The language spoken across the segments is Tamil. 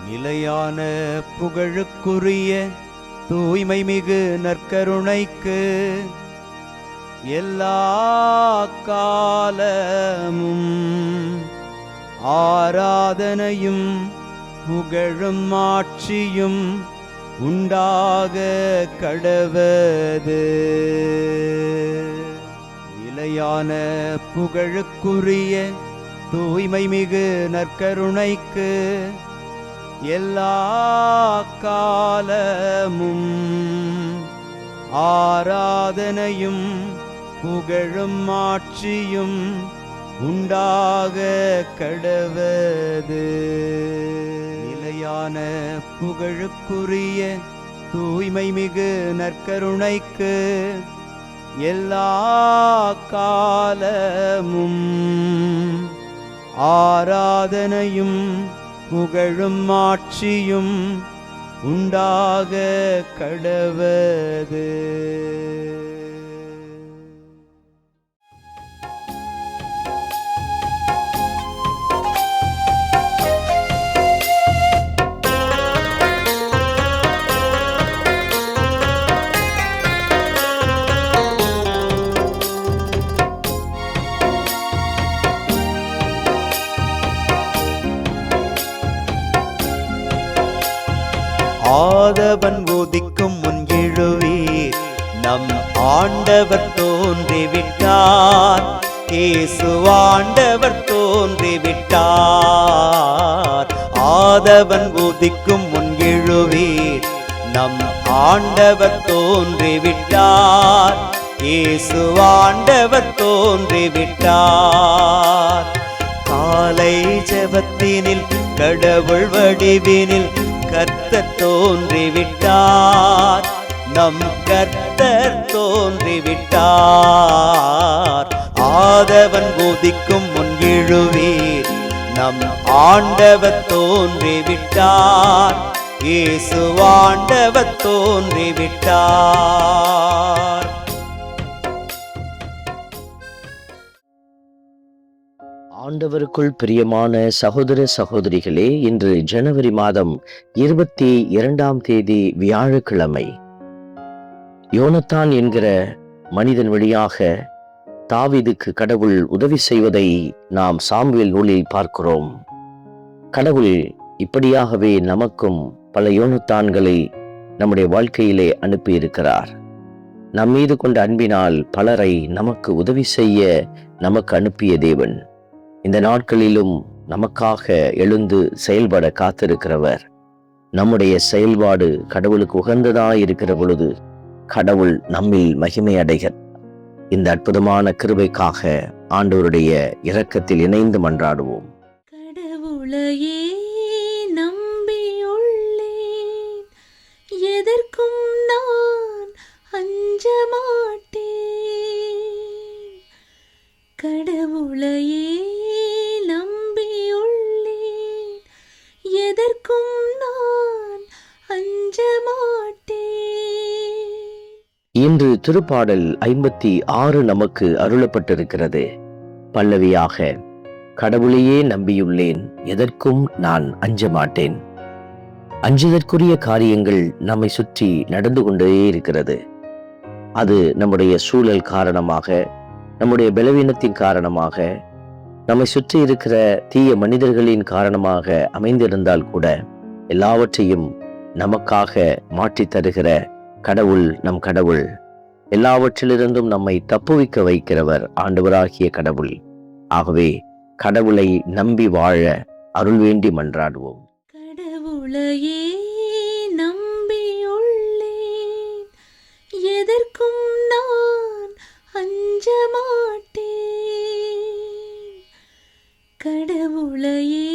நிலையான புகழுக்குரிய தூய்மை மிகு நற்கருணைக்கு எல்லா காலமும் ஆராதனையும் புகழும் ஆட்சியும் உண்டாக கடவது. நிலையான புகழுக்குரிய தூய்மை மிகு நற்கருணைக்கு எல்லா காலமும் ஆராதனையும் புகழும் ஆட்சியும் உண்டாக கடவது. நிலையான புகழுக்குரிய தூய்மை மிகு நற்கருணைக்கு எல்லா காலமும் ஆராதனையும் புகழும் ஆட்சியும் உண்டாக கடவது. ஆதவன் உதிக்கும் முன் எழுவீர், நம் ஆண்டவர் தோன்றிவிட்டார். இயேசு ஆண்டவர் தோன்றிவிட்டார். ஆதவன் உதிக்கும் முன் எழுவீர், நம் ஆண்டவர் தோன்றிவிட்டார். இயேசு ஆண்டவர் தோன்றிவிட்டார். காலை ஜெபத்தினில் கடவுள் வடிவினில் கர்த்தர் தோன்றிவிட்டார். நம் கர்த்தர் தோன்றிவிட்டார். ஆதவன் உதிக்கும் முன் எழுவீர், நம் ஆண்டவர் தோன்றிவிட்டார். இயேசு ஆண்டவர் தோன்றிவிட்டார். ஆண்டவருக்குள் பிரியமான சகோதர சகோதரிகளே, இன்று ஜனவரி மாதம் 22 வியாழக்கிழமை. யோனத்தான் என்கிற மனிதன் வழியாக தாவீதுக்கு கடவுள் உதவி செய்வதை நாம் சாமுவேல் நூலில் பார்க்கிறோம். கடவுள் இப்படியாகவே நமக்கும் பல யோனத்தான்களை நம்முடைய வாழ்க்கையிலே அனுப்பியிருக்கிறார். நம் மீது கொண்ட அன்பினால் பலரை நமக்கு உதவி செய்ய நமக்கு அனுப்பிய தேவன் இந்த நாட்களிலும் நமக்காக எழுந்து செயல்பட காத்திருக்கிறவர். நம்முடைய செயல்பாடு கடவுளுக்கு உகந்ததாய் இருக்கிற பொழுது கடவுள் நம்மில் மகிமை அடைகிறார். இந்த அற்புதமான கிருபைக்காக ஆண்டவருடைய இரக்கத்தில் இணைந்து மன்றாடுவோம். கடவுளையே நம்பியுள்ளேன், எதற்கும் நான் அஞ்ச மாட்டேன். கடவுளையே நம்பியுள்ளேன், எதற்கும் நான் அஞ்ச மாட்டேன். இன்று திருப்பாடல் 56 நமக்கு அருளப்பட்டிருக்கிறது. பல்லவியாக, கடவுளையே நம்பியுள்ளேன், எதற்கும் நான் அஞ்ச மாட்டேன். அஞ்சுதற்குரிய காரியங்கள் நம்மை சுற்றி நடந்து கொண்டே இருக்கிறது. அது நம்முடைய சூழல் காரணமாக, நம்முடைய பலவீனத்தின் காரணமாக, நம்மை சுற்றி இருக்கிற தீய மனிதர்களின் காரணமாக அமைந்திருந்தால் கூட எல்லாவற்றையும் நமக்காக மாற்றித் தருகிற கடவுள் நம் கடவுள். எல்லாவற்றிலிருந்தும் நம்மை தப்புவிக்க வைக்கிறவர் ஆண்டவராகிய கடவுள். ஆகவே கடவுளை நம்பி வாழ அருள் வேண்டி மன்றாடுவோம். கடவுளையே நம்பியுள்ளேன், எதற்கும் நான் அஞ்ச மாட்டேன். கடவுளையே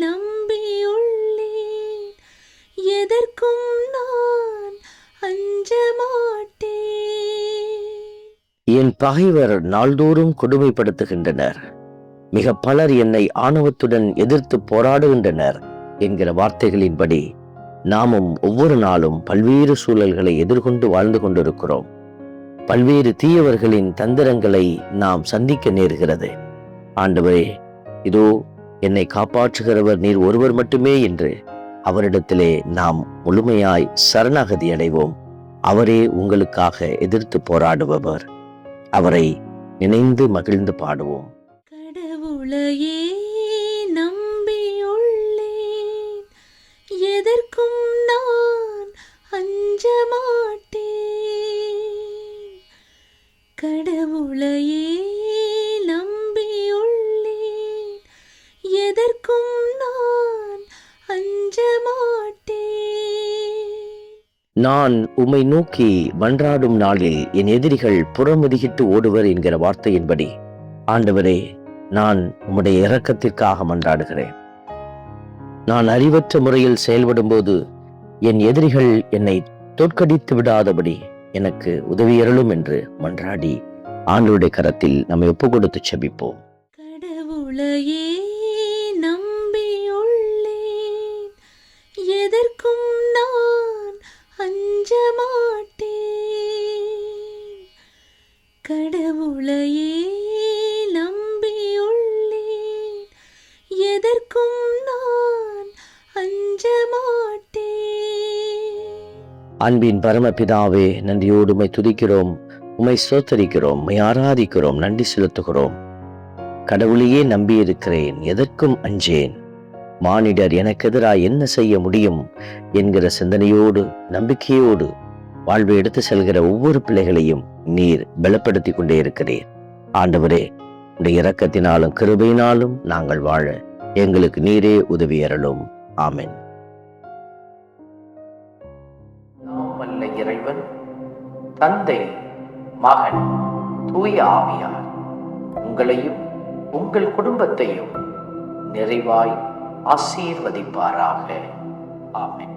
நம்பியுள்ளேன், எதற்கும் நான் அஞ்ச மாட்டேன். என் பகைவர் நாள்தோறும் கொடுமைப்படுத்துகின்றனர், மிக பலர் என்னை ஆணவத்துடன் எதிர்த்து போராடுகின்றனர் என்கிற வார்த்தைகளின்படி நாமும் ஒவ்வொரு நாளும் பல்வேறு சூழல்களை எதிர்கொண்டு வாழ்ந்து கொண்டிருக்கிறோம். பல்வேறு தீயவர்களின் தந்திரங்களை நாம் சந்திக்க நேர்கிறது. ஆண்டவரே, இதோ என்னை காப்பாற்றுகிறவர் நீர் ஒருவர் மட்டுமே என்று அவரிடத்திலே நாம் முழுமையாய் சரணாகதி அடைவோம். அவரே உங்களுக்காக எதிர்த்து போராடுபவர். அவரை நினைந்து மகிழ்ந்து பாடுவோம். கடவுளையே நம்பியுள்ளேன், எதற்கும் நான் அஞ்ச மாட்டேன். கடவுளையே நம்பியுள்ளேன், எதற்கும் நான் அஞ்ச மாட்டேன். நான் உம்மை நோக்கி மன்றாடும் நாளில் என் எதிரிகள் புறமுதுகிட்டு ஓடுவர் என்கிற வார்த்தையின்படி ஆண்டவரே, நான் உம்முடைய இரக்கத்திற்காக மன்றாடுகிறேன். நான் அறிவற்ற முறையில் செயல்படும் போது என் எதிரிகள் என்னை தோற்கடித்து விடாதபடி எனக்கு உதவியருளும் என்று மன்றாடி ஆண்டவருடைய கரத்தில் நம்மை ஒப்பு கொடுத்து செபிப்போம். கடவுளையே நம்பியுள்ளேன், எதற்கும் நான் அஞ்ச மாட்டேன். கடவுளையே நம்பியுள்ளேன், எதற்கும் நான் அஞ்ச மாட்டேன். அன்பின் பரமபிதாவே, நன்றியோடு உம்மை துதிக்கிறோம், உம்மை ஸ்தோத்தரிக்கிறோம், உம்மை ஆராதிக்கிறோம், நன்றி செலுத்துகிறோம். கடவுளையே நம்பியிருக்கிறேன், எதற்கும் அஞ்சேன். மானிடர் எனக்கு எதிராக என்ன செய்ய முடியும் என்கிற சிந்தனையோடு நம்பிக்கையோடு வாழ்வை எடுத்து செல்கிற ஒவ்வொரு பிள்ளைகளையும் நீர் பலப்படுத்தி கொண்டே இருக்கிறீர். ஆண்டவரே, உடைய இரக்கத்தினாலும் கிருபையினாலும் நாங்கள் வாழ எங்களுக்கு நீரே உதவி அருளும். ஆமென். வல்ல இறைவன் தந்தை, மகன், தூய ஆவியார் உங்களையும் உங்கள் குடும்பத்தையும் நிறைவாய் ஆசீர்வதிப்பாராக. ஆமென்.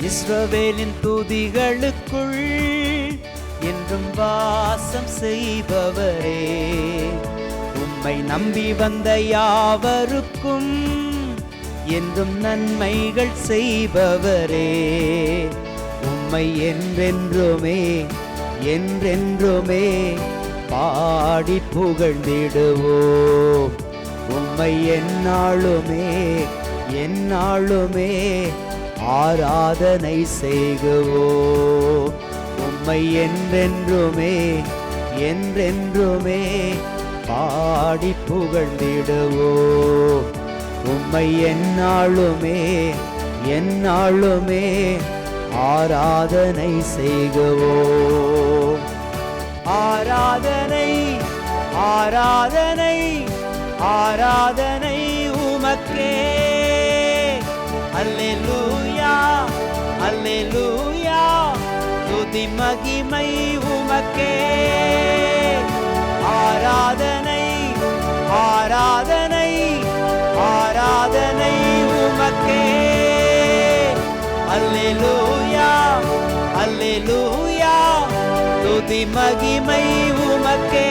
இஸ்ரவேலின் துதிகளுக்குள் என்றும் வாசம் செய்பவரே, உம்மை நம்பி வந்த யாவருக்கும் என்றும் நன்மைகள் செய்பவரே, உம்மை என்றென்றுமே என்றென்றுமே பாடி புகழ்ந்திடுவோம். உம்மை எந்நாளுமே எந்நாளுமே ஆராதனை செய்குவோம். உம்மை என்றென்றுமே என்றென்றுமே பாடி புகழ்ந்திடுவோம். உம்மை எந்நாளுமே எந்நாளுமே ஆராதனை செய்குவோம். ஆராதனை ஆராதனை ஆராதனை உமக்கே. அல்லேலூயா அல்லேலூயா, துதி மகிமை உமக்கே. ஆராதனை ஆராதனை ஆராதனை உமக்கே. அல்லேலூயா அல்லேலூயா, துதி மகிமை உமக்கே.